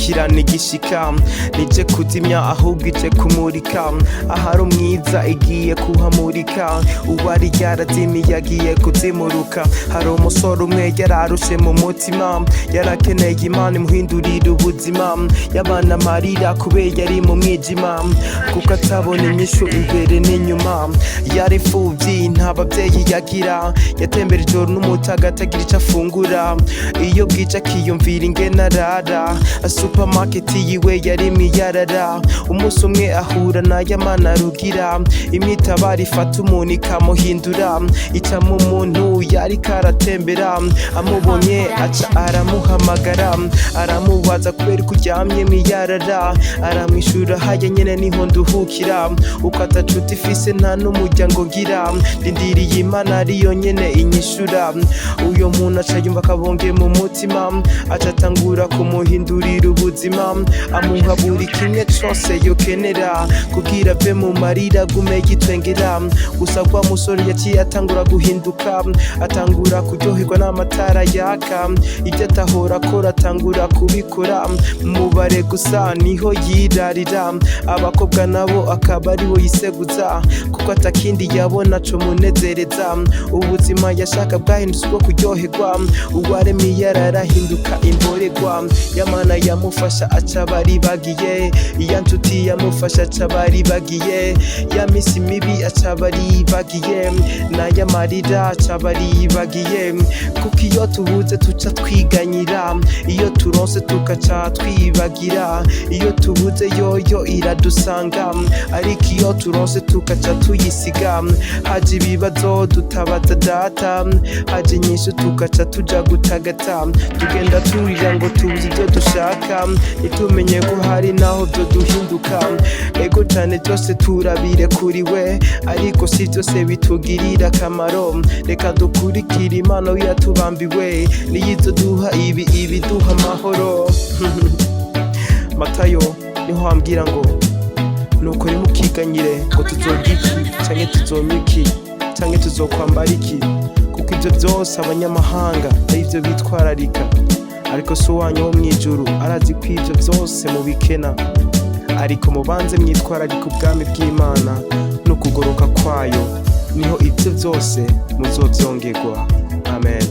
gukurikirana igishika, nije kuzimya ahubwo ije kumurika, ahari umwiza igiye kuhamurika, uwari yarazimiye agiye kuzimuruka. Hari umusore umwe yararushe mu mutima, yarakeneye Imana imuhindurira ubuzima, yabana amarira kubera yari mu mwijima, kuko atabona inyishu imbere n'inyuma. Yari imfuvyi nta bavyeyi yagira, yatembera ijoro n'umutaga atagira ico afungura, iyo bwije akiyumvira ingene arara, supermarket yiwe yari miyarara. Umunsi umwe ahura na Yamana Rugira, imyitabara ifata umuntu ikamuhindura, icamwo umuntu yariko aratembera, amubonye aca aramuhamagara, aramubaza kubera ko uryamye miyarara, aramwishura haya nyene niho nduhukira, uko atacuti ifise nta n'umuryango ngira, ndindiriye Imana ariyo nyene inyishura. Uyo muntu aca yumva akabonge mu mutima, aca atangura kumuhindurira ubuzima, amuha buri kimwe cose yokenera kugira ave mu marira agume yitwengera. Gusa kwa musore yaciye atangura guhinduka, atangura kuryoherwa n'amatara yaka, ibyo atahora akora atangura kubikora, mubare gusa niho yirarira, abakobwa nabo akaba aribo yiseguza, kuko atakindi yabona co munezereza. Ubuzima yashaka bwahindutse ubwo kuryoherwa, uwaremiye arahinduka imborerwa. Yamana yamufasha aca baribagiye, iya nshuti yamufasha aca baribagiye, ya misi mibi aca baribagiye, n'ayamarira aca baribagiye. Kuko iyo tubuze tuca twiganyira, iyo turonse tugaca twibagira, iyo tubuze yoyo iradusanga, ariko iyo turonse tugaca tuyisiga. Haje ibibazo dutabaza data, haje nyinshi tugaca tuja gutagata, tugenda turira ngo tubuze ibyo dushaka, ntitumenye ko hari naho byo duhinduka. Ego cane byose turabire kuri we, ariko si byose bitugirira akamaro. Reka dukurikire Imana yatubambiwe, niyizo duha ibiduha amahoro. Matayo niho ambwira ngo nuko nimukiganyire ngo tuzogira iki canke tuzomya iki canke tuzokwambara iki, kuko ibyo byose abanyamahanga arivyo bitwararika, ariko so wanyu wo mwijuru arazi ko ibyo byose mubikena. Ariko mubanze mwitwararika ubwami bw'Imana no kugoroka kwayo, niho ibyo byose muzovyongerwa. Amen.